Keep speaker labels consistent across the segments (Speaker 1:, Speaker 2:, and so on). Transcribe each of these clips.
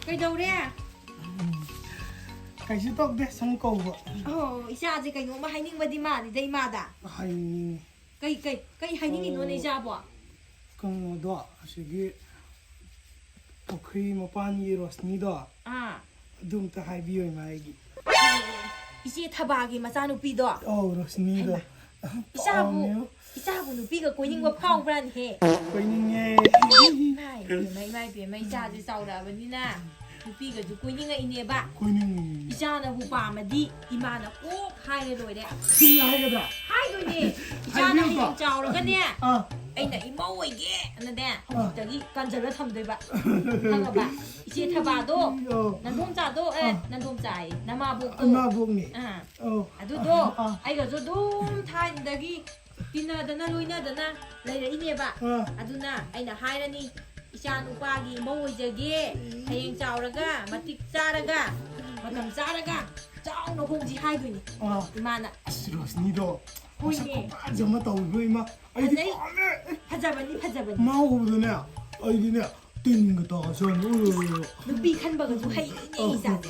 Speaker 1: ꯀꯩꯗꯧꯔꯦ
Speaker 2: ꯀꯩꯁꯨ ꯇꯧꯗꯦ ꯁꯨꯝ ꯀꯧꯕ
Speaker 1: ꯑꯣ ꯏꯆꯥꯁꯦ ꯀꯩꯅꯣꯝꯃ ꯍꯥꯏꯅꯤꯡꯕꯗꯤ ꯃꯥꯜꯂꯤꯗ ꯏꯃꯥꯗ
Speaker 2: ꯍꯥꯏꯅꯤꯡꯉꯤ
Speaker 1: ꯀꯩ ꯍꯥꯏꯅꯤꯡꯉꯤꯅꯣꯅꯦ ꯏꯆꯥꯕꯣ
Speaker 2: ꯀꯩꯅꯣꯗꯣ ꯑꯁꯤꯒꯤ ꯄꯨꯈ꯭ꯔꯤ ꯃꯄꯥꯟꯒꯤ ꯔꯣꯁꯅꯤꯗꯣ ꯑꯗꯨ ꯑꯝꯇ ꯍꯥꯏꯕꯤꯌꯣ ꯏꯃꯥ ꯑꯩꯒꯤ
Speaker 1: ꯏꯆꯦ ꯊꯕꯥꯒꯤ ꯃꯆꯥꯅꯨꯄꯤꯗꯣ
Speaker 2: ꯔꯣꯁꯅꯤꯗꯣ
Speaker 1: 이자부 누비가 꼬인 거 파우브란 해.
Speaker 2: 꼬이닝해.
Speaker 1: 마이 이자주 싸우라버니나 누비가 주 꼬이닝가 이네바.
Speaker 2: 꼬이닝.
Speaker 1: 이자나 부바마디 이마나 꼭 하이로래.
Speaker 2: 하이로다.
Speaker 1: 하이로니. 이자나 힘 짜오라가네. 아이나 이모이게 하는데 저기 간절을 탐들바. 한거봐. 이제 타바도 난동자도 난동자이 나마복니. 아두도 아이가 저도 타인다기 ꯇꯤꯟꯅꯗꯅ ꯂꯣꯏꯅꯗꯅ ꯂꯩꯔꯛꯏꯅꯦꯕ ꯑꯗꯨꯅ ꯑꯩꯅ ꯍꯥꯏꯔꯅꯤ ꯏꯆꯥ ꯅꯨꯄꯥꯒꯤ ꯏꯃꯧ ꯑꯣꯏꯖꯒꯦ ꯍꯌꯦꯡ ꯆꯥꯎꯔꯒ ꯃꯇꯤꯛ ꯆꯥꯔꯒ ꯃꯇꯝ ꯆꯥꯔꯒ ꯆꯥꯎꯅ ꯍꯣꯡꯖꯤ ꯍꯥꯏꯗꯣꯏꯅꯤ ꯏꯃꯥꯅ
Speaker 2: ꯑꯁ ꯔꯣꯁꯅꯤꯗꯣ ꯍꯣꯏꯅꯦ ꯐꯖ ꯑꯃ ꯇꯧꯕ ꯏꯃꯥ ꯑꯩꯗꯤ
Speaker 1: ꯐꯖꯕꯅꯤ
Speaker 2: ꯃꯥ ꯎꯕꯗꯅꯦ ꯑꯩꯗꯤꯅꯦ ꯇꯤꯟꯒ ꯇꯥꯁꯟ
Speaker 1: ꯅꯨꯄꯤ ꯈꯟꯕꯒꯁꯨ ꯍꯩꯔꯤꯅꯦ ꯏꯆꯥꯁꯦ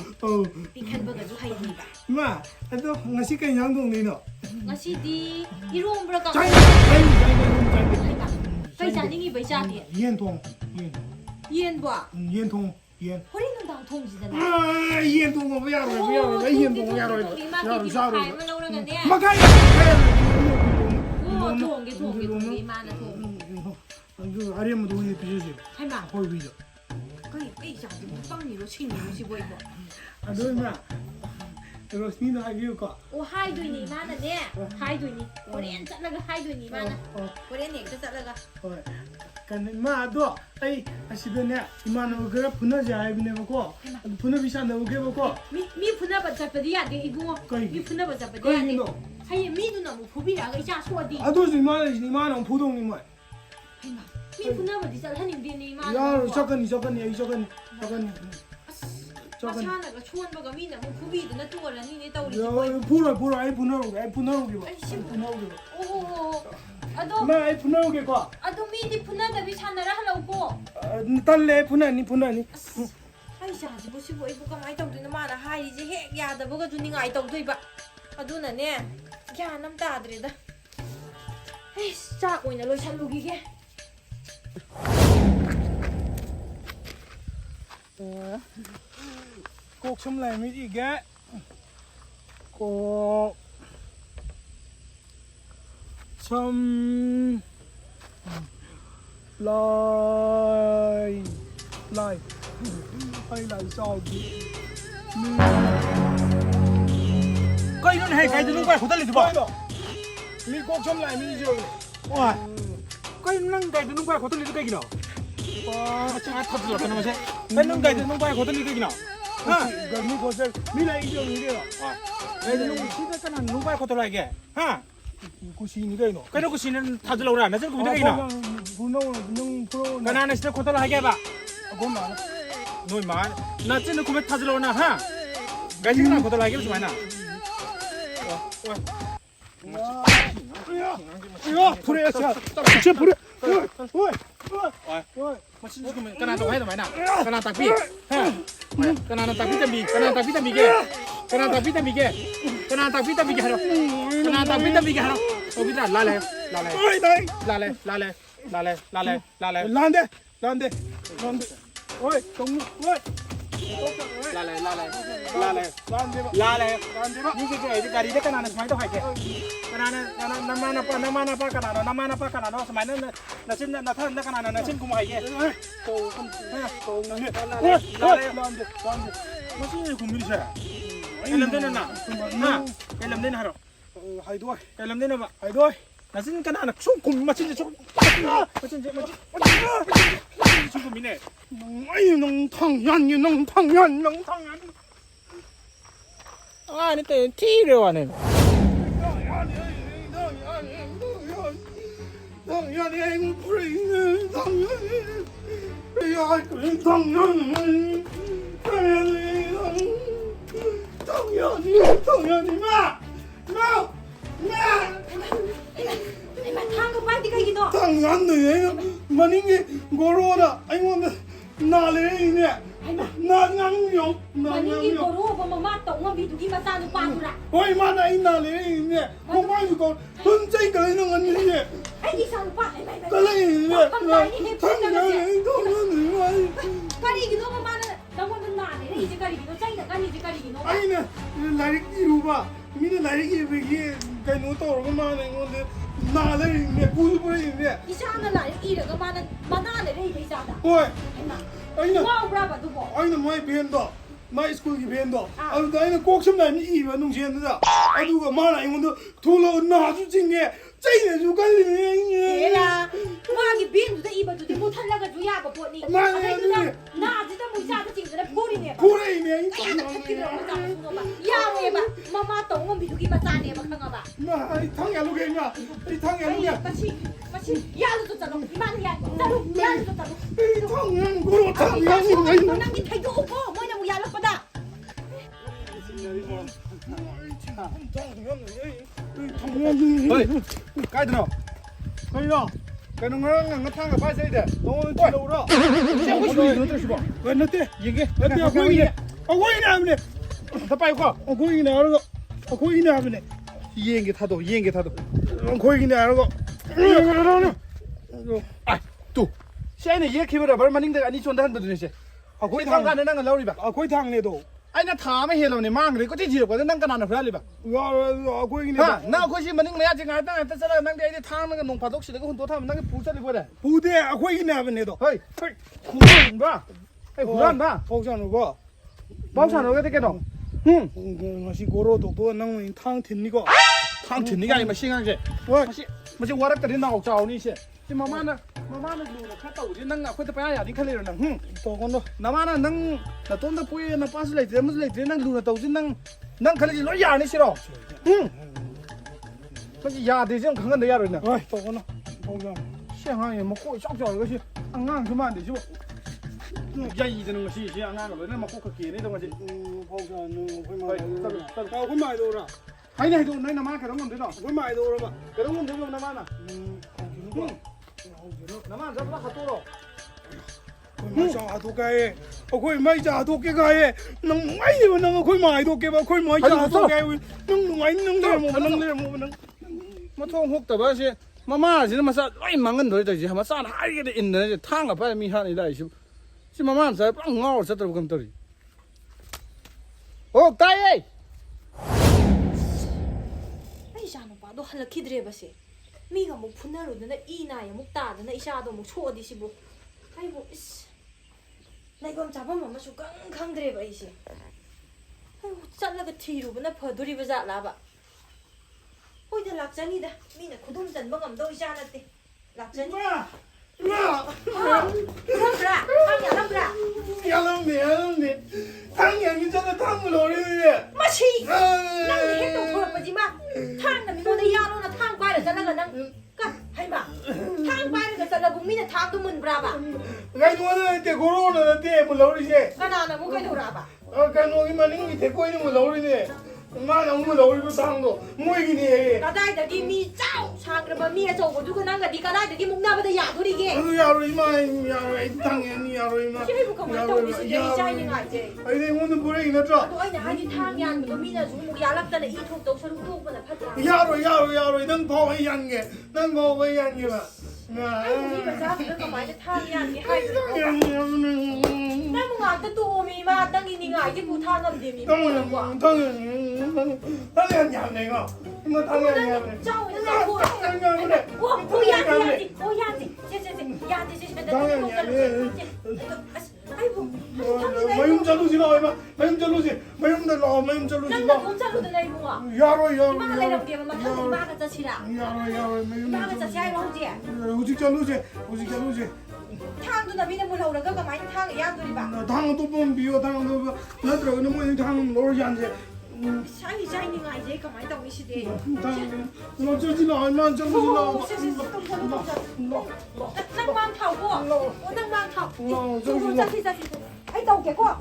Speaker 1: ꯅꯨꯄꯤ ꯈꯟꯕꯒꯁꯨ ꯍꯩꯔꯤꯕ
Speaker 2: ꯏꯃꯥ ꯑꯗꯣ ꯉꯁꯤ ꯀꯩ ꯏꯟꯖꯥꯡ ꯊꯣꯡꯗꯣꯏꯅꯣ
Speaker 1: ꯉꯁꯤꯗꯤ 이로움브라 까 ꯀꯩ ꯆꯥꯅꯤꯡꯉꯤꯕ ꯏꯆꯥꯗꯤ
Speaker 2: ꯌꯦꯟ ꯊꯣꯡ
Speaker 1: ꯌꯦꯟꯕꯣ
Speaker 2: ꯌꯦꯟ ꯊꯣꯡ ꯌꯦꯟ
Speaker 1: ꯍꯣꯔꯦꯟ ꯅꯨꯡꯗꯥꯡ ꯊꯣꯡꯁꯤꯗꯅ
Speaker 2: ꯌꯦꯟ ꯊꯣꯡꯕ ꯌꯥꯔꯣꯏ ꯑꯩ ꯌꯦꯟ ꯊꯣꯡꯕ ꯌꯥꯔꯣꯏ
Speaker 1: ꯆꯥꯔꯣꯏ ꯂꯧꯔꯒꯅꯦ
Speaker 2: ꯃꯈꯥꯏ
Speaker 1: ꯊꯣꯡꯒꯦ ꯏꯃꯥꯅ ꯊꯣꯡ
Speaker 2: ꯑꯗꯨ ꯑꯔꯦꯝꯕꯗꯣ ꯑꯣꯏꯅ ꯄꯤꯖꯁꯦ
Speaker 1: ꯍꯩꯃꯥ
Speaker 2: ꯍꯣꯏ ꯄꯤꯖ
Speaker 1: ꯀꯩ ꯏꯆꯥꯗꯤ ꯄꯪꯉꯤꯔꯣ ꯁꯤꯡꯉꯤꯔꯣ ꯁꯤꯕꯣ 이거
Speaker 2: ꯑꯗꯨ ꯏꯃꯥ ꯔꯣꯁꯅꯤꯅ ꯍꯥꯏꯕꯤꯌꯨꯀꯣ
Speaker 1: ꯑꯣ ꯍꯥꯏꯗꯣꯏꯅꯤ ꯏꯃꯥꯅꯅꯦ ꯍꯥꯏꯗꯣꯏꯅꯤ ꯍꯣꯔꯦꯟ ꯆꯠꯂꯒ ꯍꯥꯏꯗꯣꯏꯅꯤ ꯏꯃꯥꯅ ꯍꯣꯔꯦꯟ ꯍꯦꯛꯇ ꯆꯠꯂꯒ
Speaker 2: ꯍꯣꯏ ꯀꯩꯅꯣ ꯏꯃꯥ ꯑꯗꯣ ꯑꯩ ꯑꯁꯤꯗꯅꯦ ꯏꯃꯥꯟꯅꯕ ꯈꯔ ꯐꯨꯅꯁꯦ ꯍꯥꯏꯕꯅꯦꯕꯀꯣ ꯑꯗꯨ ꯐꯨꯅꯕꯤ ꯁꯥꯟꯅꯧꯒꯦꯕꯀോ
Speaker 1: ꯃꯤ ꯐꯨꯅꯕ ꯆꯠꯄꯗꯤ ꯌꯥꯗꯦ 이bungo ꯃꯤ ꯐꯨꯅꯕ ꯆꯠꯄꯗꯤ ꯌꯥꯗꯦ ꯍꯌꯦꯡ ꯃꯤꯗꯨꯅ ꯑꯃꯨꯛ ꯐꯨꯕꯤꯔꯛꯑꯒ ꯏꯆꯥ ꯁꯣꯛꯑꯗꯤ
Speaker 2: ꯑꯗꯨꯁꯨ ꯏꯃꯥ ꯂꯩꯁꯤꯅꯤ ꯏꯃꯥꯅ ꯑꯃꯨꯛ ꯐꯨꯗꯧꯅꯤ ꯃꯣꯏ
Speaker 1: ꯃꯤ ꯐꯨꯅꯕꯗꯤ ꯆꯠꯍꯟꯅꯤꯡꯗꯦꯅꯦ ꯏꯃꯥꯅ
Speaker 2: ꯌꯥꯔꯣꯏ ꯆꯠꯀꯅꯤ ꯑꯩ ꯆꯠꯀꯅꯤ
Speaker 1: ꯃꯁꯥꯅꯒ ꯁꯣꯟꯕꯒ ꯃꯤꯅ ꯑꯃꯨꯛ ꯐꯨꯕꯤꯗꯅ ꯇꯣꯔꯅꯤꯅꯦ ꯇꯧꯔꯤꯁꯦ
Speaker 2: ꯐꯨꯔꯣꯏ ꯑꯩ ꯐꯨꯅꯔꯨꯒꯦꯕ
Speaker 1: ꯑꯣ ꯑꯗꯣ
Speaker 2: ꯏꯃꯥ ꯑꯩ ꯐꯨꯅꯔꯨꯒꯦꯀꯣ
Speaker 1: ꯑꯗꯣ ꯃꯤꯗꯤ ꯐꯨꯅꯗꯕꯤ ꯁꯥꯟꯅꯔ ꯍꯜꯂꯛꯎꯀꯣ
Speaker 2: ꯇꯜꯂꯦ ꯐꯨꯅꯅꯤ
Speaker 1: ꯑꯩ ꯏꯆꯥꯁꯤꯕꯨ ꯁꯤꯕꯨ ꯑꯩꯕꯨ ꯀꯃꯥꯏꯅ ꯇꯧꯗꯣꯏꯅꯣ ꯃꯥꯅ ꯍꯥꯏꯔꯤꯁꯦ ꯍꯦꯛ ꯌꯥꯗꯕꯒꯁꯨ ꯅꯤꯡꯉꯥꯏ ꯇꯧꯗꯣꯏꯕ ꯑꯗꯨꯅꯅꯦ ꯒ꯭ꯌꯥꯟ ꯑꯃ ꯇꯥꯗ꯭ꯔꯦꯗ ꯆꯥꯛ ꯑꯣꯏꯅ ꯂꯣꯏꯁꯜꯂꯨꯈꯤꯒꯦ
Speaker 2: ꯀꯣꯛ ꯁꯨꯝ ꯂꯩꯔꯝꯃꯤꯒꯦ ꯀꯣꯛ ꯁꯝ ꯂꯥꯏ ꯆꯥꯎꯕꯤ
Speaker 3: ꯀꯩꯅꯣꯅꯦ ꯍꯦ ꯀꯩꯗ ꯅꯨꯡ ꯄꯥꯏ ꯈꯣꯠꯇꯜꯂꯤꯗꯨꯕꯣ
Speaker 2: ꯃꯤ ꯀꯣꯛ ꯁꯝ ꯂꯩꯔꯝꯃꯤꯁꯦ
Speaker 3: ꯋꯥ ꯀꯩꯅꯣ ꯅꯪ ꯀꯩꯗ ꯅꯨꯡ ꯄꯥꯏ ꯈꯣꯠꯇꯜꯂꯤꯗꯨ ꯀꯩꯒꯤꯅꯣ ꯃꯆꯥ ꯊꯥꯖꯤꯜꯂꯛꯀꯅꯣ ꯃꯁꯦ ꯀꯩ ꯅꯪ ꯀꯩꯗ ꯅꯨꯡ ꯄꯥꯏ ꯈꯣꯠꯇꯜꯂꯤꯗꯨ ꯀꯩꯒꯤꯅꯣ
Speaker 2: ꯒꯔꯃꯤ ꯈꯣꯠꯆ ꯃꯤ ꯂꯩꯔꯤꯁꯦ ꯀꯩꯅꯣ
Speaker 3: ꯀꯩꯗ ꯅꯨꯡ ꯁꯤꯗ ꯀꯅꯥ ꯅꯨꯡ ꯄꯥꯏ ꯈꯣꯠꯇꯜꯂꯣ ꯍꯥꯏꯒꯦ
Speaker 2: ꯀꯨꯁꯤꯅꯤ ꯀꯩꯅꯣ
Speaker 3: ꯀꯩꯅꯣ ꯀꯨꯁꯤꯅ ꯊꯥꯖꯤꯜꯂꯧꯔꯥ ꯅꯆꯟ ꯀꯨꯝꯕꯤꯗ ꯀꯩꯅꯣ ꯀꯅꯥꯅ ꯁꯤꯗ ꯈꯣꯠꯇꯜꯂꯣ ꯍꯥꯏꯒꯦꯕ
Speaker 2: ꯑꯩꯈꯣꯏ ꯃꯥꯅ
Speaker 3: ꯅꯣꯏ ꯃꯥ ꯅꯆꯟ ꯀꯨꯝꯕ ꯊꯥꯖꯤꯜꯂꯧꯔꯥ ꯒꯥꯔꯤ ꯀꯅꯥ ꯈꯣꯠꯇꯜꯂꯣ ꯍꯥꯏꯒꯦ ꯁꯨꯃꯥꯏꯅ ꯀꯅꯥ ꯇꯧ ꯍꯥꯏ ꯑꯗꯨꯃꯥꯏꯅ ꯀꯅꯥ ꯇꯥꯛꯄꯤ ꯀꯅꯥꯅ ꯇꯥꯛꯄꯤ ꯇꯝꯕꯤ ꯀꯅꯥ ꯇꯥꯛꯄꯤ ꯇꯝꯕꯤꯒꯦ ꯀꯅꯥ ꯇꯥꯛꯄꯤ ꯇꯝꯕꯤꯒꯦ ꯀꯅꯥ ꯇꯥꯛꯄꯤ ꯇꯝꯕꯤꯒꯦ ꯍꯥꯏꯔꯣ ꯀꯅꯥ ꯇꯥꯛꯄꯤ ꯇꯝꯕꯤꯒꯦ ꯍꯥꯏꯔꯣ ꯇꯧꯕꯤꯗ꯭ꯔꯥ ꯂꯥꯜꯂꯦ ꯍꯣꯏ ꯂꯥꯜꯂꯦ ꯃꯤ ꯀꯩꯀꯩ ꯒꯥꯔꯤꯗ ꯀꯅꯥꯅ ꯁꯨꯃꯥꯏꯅ ꯇꯧ ꯍꯥꯏꯒꯦ ꯀꯅꯥꯅ ꯅꯃꯥꯅꯄꯥ ꯀꯅꯥꯅꯣ ꯁꯨꯃꯥꯏꯅ ꯅꯆꯤꯟ ꯅꯊꯟꯗ ꯀꯅꯥꯅ ꯅꯆꯤꯟ ꯀꯨꯝ ꯍꯥꯏꯒꯦ ꯃꯁꯤ ꯀꯨꯝꯕꯤꯁꯦ ꯀꯩ ꯂꯝꯗꯩꯅꯣ ꯀꯩ ꯂꯝꯗꯩꯅꯣ ꯍꯥꯏꯔꯣ
Speaker 2: ꯍꯥꯏꯗꯣꯏ
Speaker 3: ꯀꯩ ꯂꯝꯗꯩꯅꯣꯕ ꯍꯥꯏꯗꯣꯏ ꯅꯆꯤꯟ ꯀꯅꯥꯅ ꯁꯨꯝ ꯀꯨꯝ ꯃꯆꯤꯟꯁꯦ ꯁꯨꯝ ꯁꯨꯝ ꯀꯨꯝꯕꯤꯅꯦ
Speaker 2: ꯅꯪ
Speaker 3: 아니 또 티레와네
Speaker 2: 당연히 불행은 당연히 마
Speaker 1: 탕그 빨리 가기도
Speaker 2: 당연히 만약에 고로나 아이고 나래네 나냥용
Speaker 1: 만약에
Speaker 2: 나냥용
Speaker 1: 고로 엄마 똥어비두기 마사누 빠두라.
Speaker 2: 어이 마나 이나래 고마이고 혼자 가는 건데
Speaker 1: 아이 사누 빠.
Speaker 2: 그래
Speaker 1: 가리기도 엄마는 너는 나네. 이제 가리기도 짜이다. 가리기도.
Speaker 2: 아이나 라이기 루바 미네 라이기 베기 가이노 또르고 마네 건데 나래 부부인데
Speaker 1: 이샤는 나 이래가 마나네 레이 이샤다.
Speaker 2: 어이
Speaker 1: 아이마.
Speaker 2: 아이나
Speaker 1: 와 브라바 두고.
Speaker 2: 아이나 마이 벤도 마이 스쿨기 벤도 아도 아이나 꼭 좀 나니 이바 농시한다 아두가 마나 이건도 돌아 나주 징게 짜이네 주갈리네
Speaker 1: 얘라. 와기 빈도 이바도 못 탈라가 주야가 보니.
Speaker 2: 마네
Speaker 1: 나 진짜 못 사다 징그레 보리네.
Speaker 2: 고래이네
Speaker 1: 야외봐. 마마 똥은 비두기 마사네 봐 강아봐.
Speaker 2: 나 탕야 루게냐 이 탕야 루게
Speaker 1: 마치 야도 줬잖아. 이만 야. 야도 줬잖아.
Speaker 2: 이 탕야 고로 탕야
Speaker 1: nangi thay go ko mo na mo yalak pa da
Speaker 3: 헐 까이드너
Speaker 2: 가이나
Speaker 3: 그는 거랑 탕가 빠져야 돼
Speaker 2: 너 들어오라 왜 너때
Speaker 3: 이게
Speaker 2: 너때 고이네 고이네 하면
Speaker 3: 더 빨리 가
Speaker 2: 고이네 알고 고이네 하면
Speaker 3: 이행기 타도
Speaker 2: 고이네 알고
Speaker 3: 아또 샤이네 이렇게 해보라 말만인데 아니 존나 한다더니 씨 거기 탕가는 난가 나오리바
Speaker 2: 고이 탕네도
Speaker 3: 아이나 타면 해라네 망그래 꼬지 지르고 난 가나나 프라리바
Speaker 2: 야 고이네
Speaker 3: 나 거기 만인 내야 지금 알다 알다 난데 이제 타는 거 농파독 시대가 혼도 타면 난게 부서리 버려
Speaker 2: 부대 고이네 하면도
Speaker 3: 허이 구란 봐 구란 봐
Speaker 2: 복장을 봐
Speaker 3: bao nó cái nó
Speaker 2: ngasi goro dokto nang thang thinni ko
Speaker 3: thang thìn cái mà xin ăn gì mà chỉ qua đất cái nào chào đi chứ chứ mà nó đủ là khát tàu chứ năng nào khuyết tập ai à đi khai lên năng
Speaker 2: to con đó
Speaker 3: nó mà năng là tôn ta bôi nó pass lại thế mới lại thế năng đủ là tàu chứ năng khai lên nó già đi chứ đâu cái gì già thì chứ không cần đấy rồi nè
Speaker 2: oi to con đó 복장
Speaker 3: xin hàng mà coi chọc chọc cái gì ăn ngang chứ mà để chứ dây thì nó xì ăn ngang rồi nó mà có cái kia đấy đâu mà chị
Speaker 2: 복장은 거기 많이 돌아
Speaker 3: hay này tụi này nó mà cái đó ngon thế nào
Speaker 2: 거기 많이 돌아 봐
Speaker 3: cái đó ngon thế nào nó mà 나만 잡아 갖고 와.
Speaker 2: 거기 자 도가에 거기 많이 자 도깨가에 능 많이 뭐 능 거기 많이 도깨 봐 거기 많이 자 도깨 능 많이 능
Speaker 3: mà thông hút tập bác mà chỉ mà sao ai mang ngân rồi thì mà sao hai cái in này thang ở phải mi hai này đây chứ mà sao bằng ngao sao tôi không tới ô tay ấy
Speaker 1: ai sa no pa do halakidre ba se mi ga mo phunaro na ina ya mukta da na isa do mo chodi sibu ai bo is nai gom chaba ma su kang khang dre ba ise ai chatla ga thiru ba na phaduri ba ja la ba oi da lak chani da mi na khudum jan ba ngam do isa na te lak chani ra ra
Speaker 2: 야랑네 당연히 저거 당을 노리네
Speaker 1: 마치 nang he to phur ba ji ma thang na mi mo da ya no na thang kwai da chala ga nang ka hai ma thang kwai da chala bu mi na thang to mun bra ba
Speaker 2: 가이노는 때 고로는 때 물러리지
Speaker 1: kana na mo kai do ra ba
Speaker 2: 가이노기 만이 데리고 있는 물러리네 마나 물러리고 당도 뭐이기니
Speaker 1: kadai da di mi chao sang ra ba mi a chou ko du ko nang ga di kadai da di muk na ba da ya do ri ge
Speaker 2: 야로 이마 야로 당연히 야로 이마
Speaker 1: chi bu ka ma to ni si de chai ni ngai je
Speaker 2: 아이네 오늘 뭐래 이나죠
Speaker 1: do ai na hai di thang yan ko mi na zu mu ya lak ta na i thok to saru to ba na phat ra
Speaker 2: 야로 넌 보이 양게 넌 보이 양게 봐
Speaker 1: ai mi ba sa bi ka mai da thang yan ni hai na mo nga ta to mi ma dang ni ngai ji bu thang ngam de mi
Speaker 2: 당연히 안 내가 너 당연히 안 내.
Speaker 1: chao ni na ko o ya ji
Speaker 2: 당연히 안 해.
Speaker 1: ai bu
Speaker 2: 마음 잘루지 마, 마음 잘루지 마.
Speaker 1: nang na ko chalu da nai bu a
Speaker 2: 야로
Speaker 1: ma lai ram de ma thang ma ka cha chi ra
Speaker 2: 야로
Speaker 1: ma ka cha chai ro ji
Speaker 2: 우직 잘루지
Speaker 1: thang tu na mi na mu lau ra ga mai thang ya do ri ba
Speaker 2: 당도 좀 비워 당도 나 들어가는 뭐 당 놀지 않지
Speaker 1: sai sai ni ngai je ka mai dong ni si de
Speaker 2: 너 저지 나 얼마 저지 나
Speaker 1: nang mang thảo của nang mang thảo ai tàu kẻ của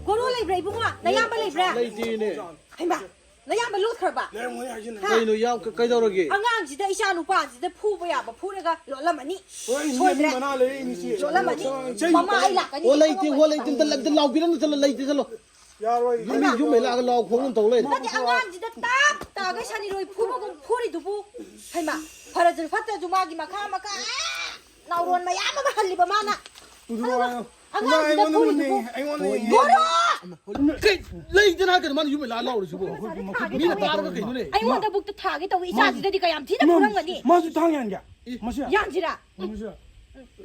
Speaker 1: goro lấy bray bung à này am lấy bray
Speaker 3: đây gì nè
Speaker 1: hay mà ꯅꯌꯥꯝꯕ ꯂꯣꯠꯈ꯭ꯔꯕ
Speaker 2: ꯂꯩꯔꯝꯒꯅꯤ ꯍꯥꯏꯖꯤꯟꯅ
Speaker 4: ꯀꯩꯅꯣ ꯌꯥꯝ ꯀꯩꯗꯧꯔꯒꯦ
Speaker 1: ꯑꯉꯥꯡꯁꯤꯗ ꯏꯆꯥ ꯅꯨꯄꯥꯁꯤꯗ ꯐꯨꯕ ꯌꯥꯕ ꯐꯨꯔꯒ ꯂꯣꯠꯂꯝꯃꯅꯤ
Speaker 2: ꯍꯣꯏ
Speaker 1: ꯁꯣꯏꯗ꯭ꯔꯦ
Speaker 2: ꯃꯅꯥ ꯂꯩꯔꯛꯏꯅꯤꯁꯤ
Speaker 1: ꯂꯣꯠꯂꯝꯃꯅꯤ ꯃꯃꯥ ꯑꯩ ꯂꯥꯛꯀꯅꯤ
Speaker 4: ꯍꯣ ꯂꯩꯇꯦ ꯂꯥꯎꯕꯤꯔꯅꯨ ꯆꯠꯂꯣ ꯂꯩꯇꯦ ꯆꯠꯂꯣ
Speaker 2: ꯌꯥꯔꯣꯏ
Speaker 4: ꯌꯨꯝ ꯂꯥꯛꯑꯒ ꯂꯥꯎ ꯈꯣꯡ ꯇꯧ ꯂꯩꯔꯦ
Speaker 1: ꯅꯠꯇꯦ ꯑꯉꯥꯡꯁꯤꯗ ꯇꯥꯒꯩ ꯁꯥꯅꯤꯔꯣꯏ ꯐꯨꯕꯒꯨꯝ ꯐꯨꯔꯤꯗꯨꯕꯨ ꯍꯩꯃꯥ ꯐꯔꯁꯨ ꯐꯠꯇ꯭ꯔꯁꯨ ꯃꯥꯒꯤ ꯃꯈꯥ ꯅꯥꯎꯔꯣꯟ ꯃꯌꯥꯝ ꯑꯃ ꯍꯜꯂꯤꯕ ꯃꯥꯅ ꯑꯉꯥꯡꯁꯤꯗ ꯐꯨꯔꯤꯗꯨꯕꯨ
Speaker 4: ꯂꯩꯇꯅ ꯀꯩꯅꯣ ꯃꯥꯅ ꯌꯨꯝ ꯂꯥꯛꯑ ꯂꯥꯎꯔꯤꯁꯤꯕꯣ ꯃꯤꯅ ꯇꯥꯔꯒ ꯀꯩꯅꯣꯅꯦ
Speaker 1: ꯑꯩꯉꯣꯟꯗ ꯕꯨꯛꯇ ꯊꯥꯒꯦ ꯇꯧꯋꯤ ꯏꯆꯥꯁꯤꯗꯗꯤ ꯀꯌꯥꯝ ꯊꯤꯅ ꯐꯨꯔꯝꯒꯅꯤ
Speaker 2: 마주 당연이야. 마시야.
Speaker 1: ꯌꯥꯟꯁꯤꯔꯥ
Speaker 2: 마시야.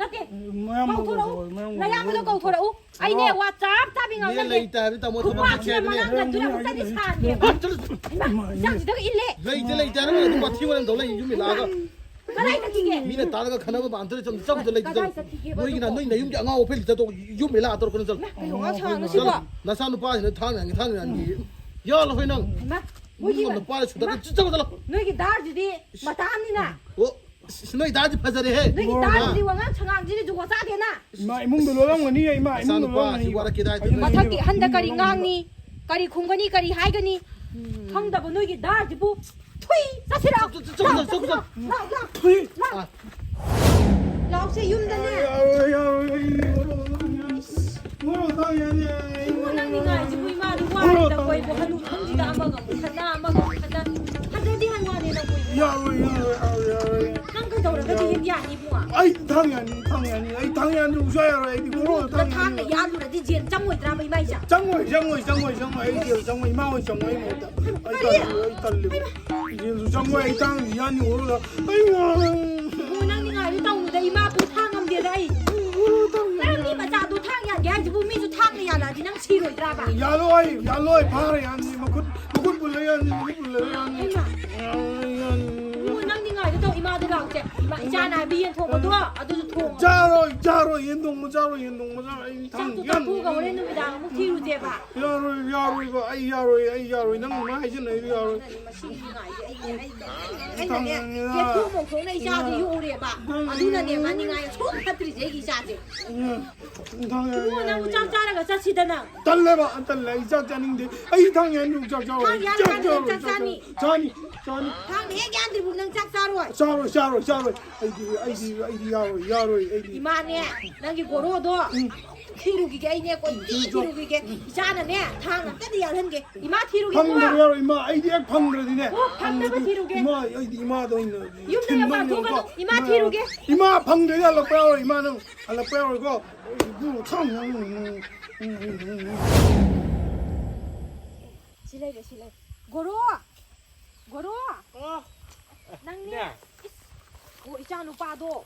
Speaker 1: ꯅꯠꯇꯦ
Speaker 2: 마양
Speaker 1: ꯀꯧꯊꯣꯔꯛꯎ
Speaker 2: 먹어.
Speaker 1: ꯅꯌꯥꯝꯕꯗꯣ ꯀꯧꯊꯣꯔꯛꯎ ꯑꯩꯅꯦ ꯋꯥ ꯆꯥꯞ ꯆꯥꯕꯤ
Speaker 4: ꯅꯦ
Speaker 1: ꯉꯥꯡꯅꯒꯦ
Speaker 4: ꯂꯩꯇꯦ ꯍꯥꯏꯕꯗꯤ ꯇꯥꯃꯣ ꯊꯕꯛ
Speaker 1: ꯈꯨꯄꯥꯛꯁꯤꯅ
Speaker 4: ꯆꯠꯈꯤ ꯍꯥꯏꯕꯅꯦ
Speaker 1: ꯃꯅꯥꯛ ꯅꯠꯇ꯭ꯔꯒ ꯁꯥꯟꯒꯦꯕ ꯏꯆꯥꯁꯤꯗꯒ ꯏꯜꯂꯦ
Speaker 4: ꯂꯩꯇꯦ ꯍꯥꯏꯔꯒ ꯑꯗꯨꯝ ꯋꯥꯊꯤ ꯋꯥꯔꯦꯝ ꯇꯧ ꯂꯩ ꯌꯨꯝ ꯂꯥꯛꯑꯒ
Speaker 1: ꯀꯗꯥꯏ ꯆꯠꯈꯤꯒꯦ
Speaker 4: ꯃꯤꯅ ꯇꯥꯔꯒ ꯈꯟꯅꯕ ꯄꯥꯝꯇꯔꯦ ꯆꯪꯕꯗ ꯂꯩꯇꯦ ꯅꯣꯏꯒꯤꯅ ꯅꯣꯏ ꯌꯨꯝꯒꯤ ꯑꯉꯥꯡ ꯑꯣꯐꯦꯜ ꯆꯠꯇꯣ ꯌꯨꯝ ꯂꯥꯛꯑ ꯇꯧꯔꯛꯀꯅꯨ ꯆꯠꯂꯣ
Speaker 1: ꯀꯩꯅꯣ ꯉꯥ ꯁꯥꯡꯅ ꯁꯤꯕꯣ
Speaker 4: ꯅꯆꯥ ꯅꯨꯄꯥꯁꯤꯅ ꯊꯥꯡ ꯌꯥꯟꯒꯤ ꯌꯥꯜꯂꯣ ꯍꯣꯏ ꯅꯪ
Speaker 1: ꯍꯩꯃꯥ ꯃꯣꯏꯒꯤ
Speaker 4: ꯅꯨꯄꯥꯗ ꯁꯨꯗꯔ ꯆꯠꯂꯣ
Speaker 1: ꯅꯣꯏꯒꯤ ꯗꯥꯔꯁꯤꯗꯤ ꯃꯇꯥꯅꯤꯅ
Speaker 4: ꯑꯣ ꯅꯣꯏ ꯗꯥꯗꯤ ꯐꯖꯔꯦꯍꯦ
Speaker 1: ꯅꯣꯏꯒꯤ ꯗꯥꯔꯁꯤꯗꯤ 와ꯉꯥꯡ ꯁꯉꯥꯡꯁꯤꯗꯤ ꯖꯨꯒꯣꯠ ꯆꯥꯗꯦꯅ
Speaker 2: 마 이몽도 로랑거니 마
Speaker 4: ꯅꯆꯥ
Speaker 2: 이몽도
Speaker 4: ꯅꯨꯄꯥꯁꯤ
Speaker 2: 로랑거니.
Speaker 4: ꯋꯥꯔꯛꯀꯦꯗ ꯍꯥꯏꯗꯤ
Speaker 1: ꯃꯊꯛꯀꯤ ꯑꯍꯟꯗ ꯀꯔꯤ ꯉꯥꯡꯅꯤ ꯀꯔꯤ ꯈꯨꯝꯒꯅꯤ ꯀꯔꯤ ꯍꯥꯏꯒꯅꯤ ꯈꯪꯗꯕ ꯅꯣꯏꯒꯤ ꯗꯥꯔꯁꯤꯕꯨ ꯊꯨꯏ ꯆꯠꯁꯤꯔꯛꯑꯣ ꯂꯥꯎꯁꯦ ꯌꯨꯝꯗꯅꯦ
Speaker 2: 뭐로 당연히.
Speaker 1: ꯅꯪꯅꯤꯡꯉꯥꯏꯁꯤꯕꯨ ꯏꯃꯥꯗꯤ ꯋꯥꯔꯤꯗ ꯀꯣꯏꯕꯨ ꯍꯅꯨ ꯊꯪꯁꯤꯗ ꯑꯃꯒ ꯑꯃꯨꯛ ꯈꯠꯅ ꯑꯃꯒ ꯑꯃꯨꯛ ꯈꯠꯅ ꯍꯟꯗꯗꯤ ꯍꯟꯋꯥꯅꯦ ꯅꯪ ꯀꯣꯏꯕꯨ
Speaker 2: 야로이.
Speaker 1: ꯅꯪ ꯀꯩꯗꯧꯔꯒꯗꯤ ꯌꯨꯝ ꯌꯥꯅꯤ 이ꯕꯨꯡꯉꯣ
Speaker 2: 아이 당연히 웃어야 해. 이거
Speaker 1: 너 ꯊꯥꯡꯅ ꯌꯥꯜꯂꯨꯔꯗꯤ ꯖꯦꯜ ꯆꯪꯉꯣꯏꯗ꯭ꯔꯥꯕ 이마 이자
Speaker 2: 장모이 장모이 마오이 장모이 뭐다. 아이 딸리. 이제 장모이 땅 이안이 오르다. 아이고.
Speaker 1: 이bungo ꯅꯪꯅꯤꯡꯉꯥꯏꯗꯤ ꯇꯧꯅꯨꯗ 이마ꯕꯨ ꯊꯥꯡ ꯉꯝꯗꯦꯗ ꯑꯩ ꯅꯪꯒꯤ ꯃꯆꯥꯗꯣ ꯊꯥꯡ ꯌꯥꯟꯒꯦ ꯍꯥꯏꯁꯤꯕꯨ ꯃꯤꯁꯨ ꯊꯥꯡꯅ ꯌꯥꯜꯂꯛꯑꯗꯤ ꯅꯪ ꯁꯤꯔꯣꯏꯗ꯭ꯔꯥꯕ
Speaker 2: 야로이 바로 야니 뭐 불러야니 불러야니.
Speaker 1: 이bungo ꯅꯪꯅꯤꯡꯉꯥꯏꯗꯤ ꯇꯧ 이마도 ꯂꯥꯛꯇꯦ 이마 이자나 미연ꯊꯣꯡꯕꯗꯣ ꯑꯗꯨꯁꯨ ꯊꯣꯡ
Speaker 2: 자로 연동 뭐 자로 아이
Speaker 1: ꯆꯥꯛꯇꯣ ꯆꯥꯊꯣꯛꯑꯒ ꯍꯣꯔꯦꯟ ꯅꯨꯃꯤꯗꯥꯡ ꯑꯃꯨꯛ ꯊꯤꯔꯨꯖꯦꯕ
Speaker 2: 야로이 이거 야로이 난 하이진 야로이.
Speaker 1: ꯑꯩꯅꯅꯦ ꯌꯦꯠꯊꯣꯛ ꯃꯣꯡꯊꯣꯛꯅ 이자도 요ꯎ래ꯕ ꯑꯗꯨꯅꯅꯦ ꯃꯥꯅꯤꯡꯉꯥꯏ ꯁꯨꯝ ꯐꯠꯇ꯭ꯔꯤꯁꯦ ꯑꯩꯒꯤ 이자ꯁꯦ 이bungo ꯅꯪꯕꯨ ꯆꯥꯛ ꯆꯥꯔꯒ ꯆꯠꯁꯤꯗꯅ
Speaker 2: 딸래봐 안 딸래 이 짝짜는데 아이 당연히 짝짜 자니
Speaker 1: ꯊꯥꯡꯅ ꯍꯦꯛ ꯌꯥꯟꯗ꯭ꯔꯤꯕꯨ ꯅꯪ ꯆꯥꯛ ꯆꯥꯔꯣꯏ
Speaker 2: 자로 아이디 야로이 아이디
Speaker 1: 이마네 ꯅꯪꯒꯤ 고로도 ꯊꯤꯔꯨꯈꯤꯒꯦ ꯑꯩꯅꯦ ꯀꯣꯏ ꯊꯤꯔꯨꯈꯤꯒꯦ 이자ꯅꯅꯦ ꯊꯥꯡ ꯑꯝꯇꯗꯤ ꯌꯥꯜꯍꯟꯒꯦ 이마 ꯊꯤꯔꯨꯒꯦ
Speaker 2: 방들 야로 이마 아이디 액 방들이네
Speaker 1: 방들도 뒤로게.
Speaker 2: 이마 아이디 이마도 있네
Speaker 1: 윤대 양반 도가도 이마 뒤로게.
Speaker 2: 이마 방들이 알라빠요 이마는 알라빠요 이거 참
Speaker 1: 실례래 실례 고로 ꯅꯪꯅꯦ ꯑꯣ 이자 누빠도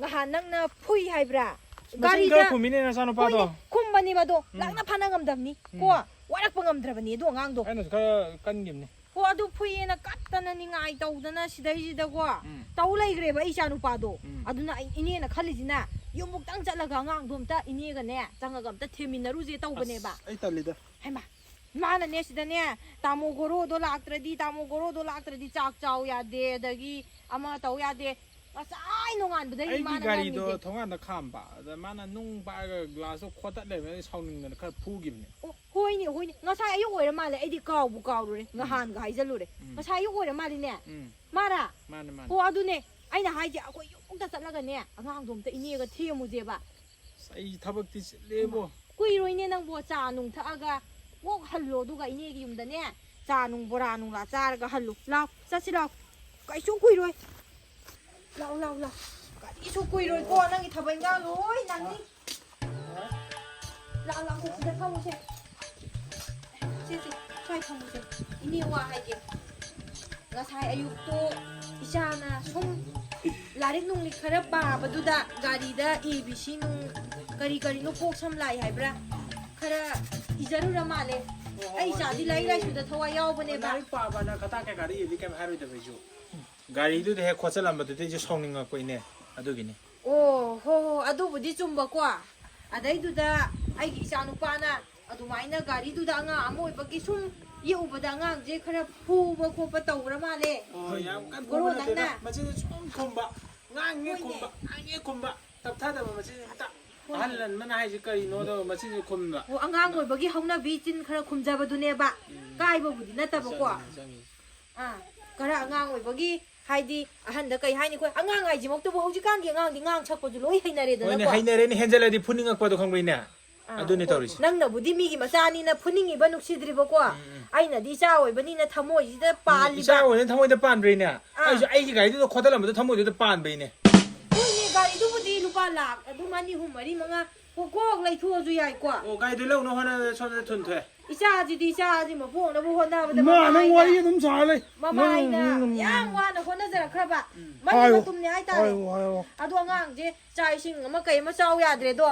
Speaker 1: ngahan nangna phui haibra
Speaker 3: ꯒꯥꯔꯤꯗ ꯈꯨꯃꯤꯅꯦ ꯅꯆꯥ ꯅꯨꯄꯥꯗꯣ
Speaker 1: ꯈꯨꯝꯕꯅꯤꯕꯗꯣ ꯂꯥꯛꯅ ꯐꯥꯅ ꯉꯝꯗꯕꯅꯤ ꯀꯣ ꯋꯥꯔꯛꯄ ꯉꯝꯗ꯭ꯔꯕꯅꯤ ꯑꯗꯣ ꯑꯉꯥꯡꯗꯣ
Speaker 3: ꯑꯩꯅꯁꯨ ꯈꯔ ꯀꯟꯈꯤꯕꯅꯤ
Speaker 1: ꯀꯣ ꯑꯗꯨ ꯐꯨꯏꯌꯦꯅ ꯀꯠꯇꯅ ꯅꯤꯡꯉꯥꯏ ꯇꯧꯗꯅ ꯁꯤꯗꯩꯁꯤꯗꯀꯣ ꯇꯧ ꯂꯩꯈ꯭ꯔꯦꯕ ꯑꯩ ꯏꯆꯥ ꯅꯨꯄꯥꯗꯣ ꯑꯗꯨꯅ ꯑꯩ ꯏꯅꯦꯅ ꯈꯜꯂꯤꯁꯤꯅ ꯌꯨꯝꯃꯨꯛꯇꯪ ꯆꯠꯂꯒ ꯑꯉꯥꯡꯗꯣ ꯑꯝꯇ ꯏꯅꯦꯒꯅꯦ ꯆꯪꯉꯒ ꯑꯝꯇ ꯊꯦꯝꯃꯤꯟꯅꯔꯨꯁꯦ ꯇꯧꯕꯅꯦꯕ
Speaker 4: ꯑꯩ ꯇꯜꯂꯤꯗ
Speaker 1: ꯍꯩꯃꯥ ꯃꯥꯅꯅꯦ ꯁꯤꯗꯅꯦ ꯇꯥꯃꯣ ꯒꯣꯔꯣꯗꯣ ꯂꯥꯛꯇ꯭ꯔꯗꯤ ꯆꯥꯛ ꯆꯥꯎ ꯌꯥꯗꯦ ꯑꯗꯒꯤ ꯑꯃ ꯇꯧ ꯌꯥꯗꯦ ꯉꯁꯥꯏ ꯅꯣꯡꯉꯥꯟꯕꯗꯒꯤ
Speaker 3: ꯑꯩꯒꯤ
Speaker 1: ꯃꯥꯅ
Speaker 3: ꯒꯥꯔꯤꯗꯣ
Speaker 1: ꯉꯥꯡꯉꯤꯁꯦ
Speaker 3: ꯊꯣꯡꯒꯥꯟꯗ ꯈꯥꯝꯕ ꯑꯗ ꯃꯥꯅ ꯅꯨꯡ ꯄꯥꯏꯔꯒ ꯒ꯭ꯂꯥꯁꯇꯣ ꯈꯣꯠꯇꯠꯂꯦꯕ ꯑꯩ ꯁꯥꯎꯅꯤꯡꯗꯅ ꯈꯔ ꯐꯨꯈꯤꯕꯅꯦ
Speaker 1: ꯑꯣ ꯍꯣꯏꯅꯦ ꯉꯁꯥꯏ ꯑꯌꯨꯛ ꯑꯣꯏꯔ ꯃꯥꯜꯂꯦ ꯑꯩꯗꯤ ꯀꯥꯎꯕꯨ ꯀꯥꯎꯔꯨꯔꯦ ꯉꯍꯥꯟꯒ ꯍꯥꯏꯖꯜꯂꯨꯔꯦ ꯉꯁꯥꯏ ꯑꯌꯨꯛ ꯑꯣꯏꯔ ꯃꯥꯜꯂꯤꯅꯦ ꯃꯥꯔꯥ
Speaker 3: ꯃꯥꯅꯦ
Speaker 1: ꯑꯣ ꯑꯗꯨꯅꯦ ꯑꯩꯅ ꯍꯥꯏꯁꯦ ꯑꯩꯈꯣꯏ ꯌꯨꯝꯗ ꯆꯠꯂꯒꯅꯦ ꯑꯉꯥꯡꯗꯣ ꯑꯝꯇ ꯏꯅꯦꯒ ꯊꯦꯝꯃꯨꯁꯦꯕ
Speaker 3: ꯑꯩ ꯊꯕꯛꯇꯤ ꯆꯤꯜꯂꯦꯕꯣ
Speaker 1: ꯀꯨꯏꯔꯣꯏꯅꯦ ꯅꯪꯕꯨ ꯆꯥ ꯅꯨꯡ ꯊꯛꯑꯒ ꯀꯣꯛ ꯍꯜꯂꯣ ꯑꯗꯨꯒ ꯏꯅꯦꯒꯤ ꯌꯨꯝꯗꯅꯦ ꯆꯥ ꯅꯨꯡ ꯕꯣꯔꯥ ꯅꯨꯡꯂꯥ ꯆꯥꯔꯒ ꯍꯜꯂꯨ ꯂꯥꯎ ꯆꯠꯁꯤ ꯂꯥꯎ ꯀꯩꯁꯨ ꯀꯨꯏꯔꯣꯏ ꯂꯥꯎ ꯀꯔꯤꯁꯨ ꯀꯨꯏꯔꯣꯏꯀꯣ ꯅꯪꯒꯤ ꯊꯕꯛ ꯏꯟꯈꯥꯡ ꯂꯣꯏ ꯅꯪꯅꯤ ꯂꯥꯎ ꯁꯤꯗ ꯐꯝꯃꯨꯁꯦ ꯁꯤ ꯁ꯭ꯋꯥꯏ ꯐꯝꯃꯨꯁꯦ ꯏꯅꯦ ꯋꯥ ꯍꯥꯏꯒꯦ ngасai ayukto isana sum larik nung khara pabaduda gari da abc nung kari no pok sam lai haibra khara ijaru ramale ai jadi lai lai suda thawa yaw bane ba
Speaker 3: ꯂꯥꯏꯔꯤꯛ ꯄꯥꯕꯅ ꯈꯇꯥ ꯀꯩꯀꯥꯗꯤ ꯏꯜꯂꯤ ꯀꯩꯝ ꯍꯥꯏꯔꯣꯏꯗꯕ ꯑꯩꯁꯨ ꯒꯥꯔꯤꯗꯨꯗ ꯍꯦꯛ ꯈꯣꯠꯆꯜꯂꯝꯕꯗꯨꯗꯤ ꯑꯩꯁꯨ ꯁꯥꯎꯅꯤꯡꯉꯛꯄꯩꯅꯦ ꯑꯗꯨꯒꯤꯅꯤ
Speaker 1: oh ho adubudi chumba ko adaiduda aigi icha nupana adumaina gari duda anga amoibagi sum yeubada angang je khara phuba khopa tawra male
Speaker 3: ꯌꯥꯝ ꯀꯟ
Speaker 1: goro
Speaker 3: ꯈꯨꯝꯕ ꯅꯠꯇꯦꯗ
Speaker 1: nangna
Speaker 3: ꯃꯆꯤꯟꯗ ꯁꯨꯝ ꯈꯨꯝꯕ ꯉꯥꯡꯉꯦ ꯈꯨꯝꯕ ꯇꯞꯊꯗꯕ ꯃꯆꯤꯟ ꯍꯦꯛꯇ ꯑꯍꯜ ꯃꯅ ꯍꯥꯏꯁꯤ ꯀꯔꯤꯅꯣꯗꯣ ꯃꯁꯤꯁꯨ ꯈꯨꯝꯕ
Speaker 1: ꯑꯣ ꯑꯉꯥꯡ ꯑꯣꯏꯕꯒꯤ ꯍꯧꯅꯕꯤ ꯆꯤꯟ ꯈꯔ ꯈꯨꯝꯖꯕꯗꯨꯅꯦꯕ ꯀꯥꯏꯕꯕꯨꯗꯤ ꯅꯠꯇꯕꯀꯣ ꯈꯔ ꯑꯉꯥꯡ ꯑꯣꯏꯕꯒꯤ ꯍꯥꯏꯗꯤ ꯑꯍꯟꯗ ꯀꯩ ꯍꯥꯏꯅꯤ ꯑꯩꯈꯣꯏ ꯑꯉꯥꯡ ꯍꯥꯏꯁꯤꯃꯛꯇꯕꯨ ꯍꯧꯖꯤꯛꯀꯥꯟꯒꯤ ꯑꯉꯥꯡꯗꯤ ꯉꯥꯡ ꯁꯛꯄꯁꯨ ꯂꯣꯏ ꯍꯩꯅꯔꯦꯗꯅꯀꯣ
Speaker 3: ꯍꯩꯅꯔꯦꯅꯦ ꯍꯦꯟꯖꯜꯂꯗꯤ ꯐꯨꯅꯤꯡꯉꯛꯄꯗꯣ ꯈꯪꯕꯩꯅꯦ ꯑꯗꯨꯅꯦ ꯇꯧꯔꯤꯁꯦ
Speaker 1: ꯅꯪꯅꯕꯨꯗꯤ ꯃꯤꯒꯤ ꯃꯆꯥꯅꯤꯅ ꯐꯨꯅꯤꯡꯉꯤꯕ ꯅꯨꯡꯁꯤꯗ꯭ꯔꯤꯕꯀꯣ ꯑꯩꯅꯗꯤ ꯏꯆꯥ ꯑꯣꯏꯕꯅꯤ나 ꯊꯃꯣꯏꯁꯤꯗ ꯄꯥꯜꯂꯤꯕ
Speaker 3: ꯏꯆꯥ ꯑꯣꯏꯅ ꯊꯃꯣꯏꯗ ꯄꯥꯟꯕꯩꯅꯦ ꯑꯩꯁꯨ ꯑꯩꯒꯤ ꯒꯥꯔꯤꯗꯨꯗ ꯈꯣꯠꯇꯠꯂꯝꯕꯗ ꯊꯃꯣꯏꯗꯨꯗ ꯄꯥꯟꯕꯩꯅꯦ
Speaker 1: ꯍꯣꯏꯅꯦ ꯒꯥꯔꯤꯗꯨꯕꯨꯗꯤ ꯂꯨꯄꯥ ꯂꯥꯛ ꯑꯗꯨꯝ 2, 3, 4, 5 ꯀꯣꯛ ꯂꯩꯊꯣꯛꯑꯁꯨ ꯌꯥꯏꯀꯣ
Speaker 3: ꯑꯣ ꯒꯥꯔꯤꯗꯨ ꯂꯧꯅ ꯍꯣꯠꯅꯕꯗ ꯁꯣꯝꯗ ꯊꯨꯟ ꯊꯣꯛꯑꯦ
Speaker 1: ꯏꯆꯥꯁꯤ ꯃꯄꯣꯛꯅꯕ ꯍꯣꯠꯅꯕꯗ
Speaker 2: ꯃꯥ ꯅꯪ ꯋꯥꯔꯤ ꯑꯗꯨꯝ ꯁꯥꯔ ꯂꯩ
Speaker 1: ꯃꯃꯥꯏꯅ ꯌꯥꯝ ꯋꯥꯅ ꯍꯣꯠꯅꯖꯔꯛꯈ꯭ꯔꯕ ꯃꯅꯤ ꯃꯇꯨꯝꯅꯦ ꯍꯥꯏꯇꯥꯔꯦ ꯑꯗꯣ ꯑꯉꯥꯡꯁꯦ ꯆꯥꯛ ꯏꯁꯤꯡ ꯑꯃ ꯀꯩ ꯑꯃ ꯆꯥꯎ ꯌꯥꯗ꯭ꯔꯦꯗꯣ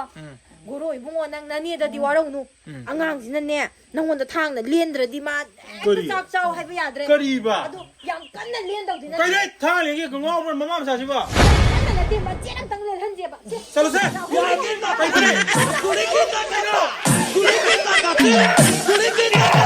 Speaker 1: ꯒꯣꯔꯣ ꯏꯕꯨꯡꯉꯣ ꯅꯪ ꯅꯅꯦꯗꯗꯤ ꯋꯥꯔꯧꯅꯨ ꯑꯉꯥꯡꯁꯤꯅꯅꯦ ꯅꯪꯉꯣꯟꯗ ꯊꯥꯡꯅ ꯂꯦꯟꯗ꯭ꯔꯗꯤ ꯃꯥ ꯍꯦꯛꯇ ꯆꯥꯛ ꯆꯥꯎ ꯍꯥꯏꯕ ꯌꯥꯗ꯭ꯔꯦ
Speaker 3: ꯀꯔꯤꯕ
Speaker 1: ꯑꯗꯣ ꯌꯥꯝ ꯀꯟꯅ ꯂꯦꯟꯗꯧꯗꯤ ꯅꯠꯇꯦ
Speaker 3: ꯀꯩꯅꯣ ꯊꯥꯡ ꯂꯦꯡꯒꯦ ꯉꯥꯎꯕ꯭ꯔ ꯃꯃꯥ ꯃꯆꯥꯁꯤꯕꯣ
Speaker 1: ꯀꯟꯅ ꯅꯠꯇꯦ ꯃꯆꯦꯠ ꯑꯝꯇꯪ ꯂꯦꯟꯍꯟꯁꯦꯕ
Speaker 3: ꯆꯠꯂꯨꯁꯦ ꯀꯩ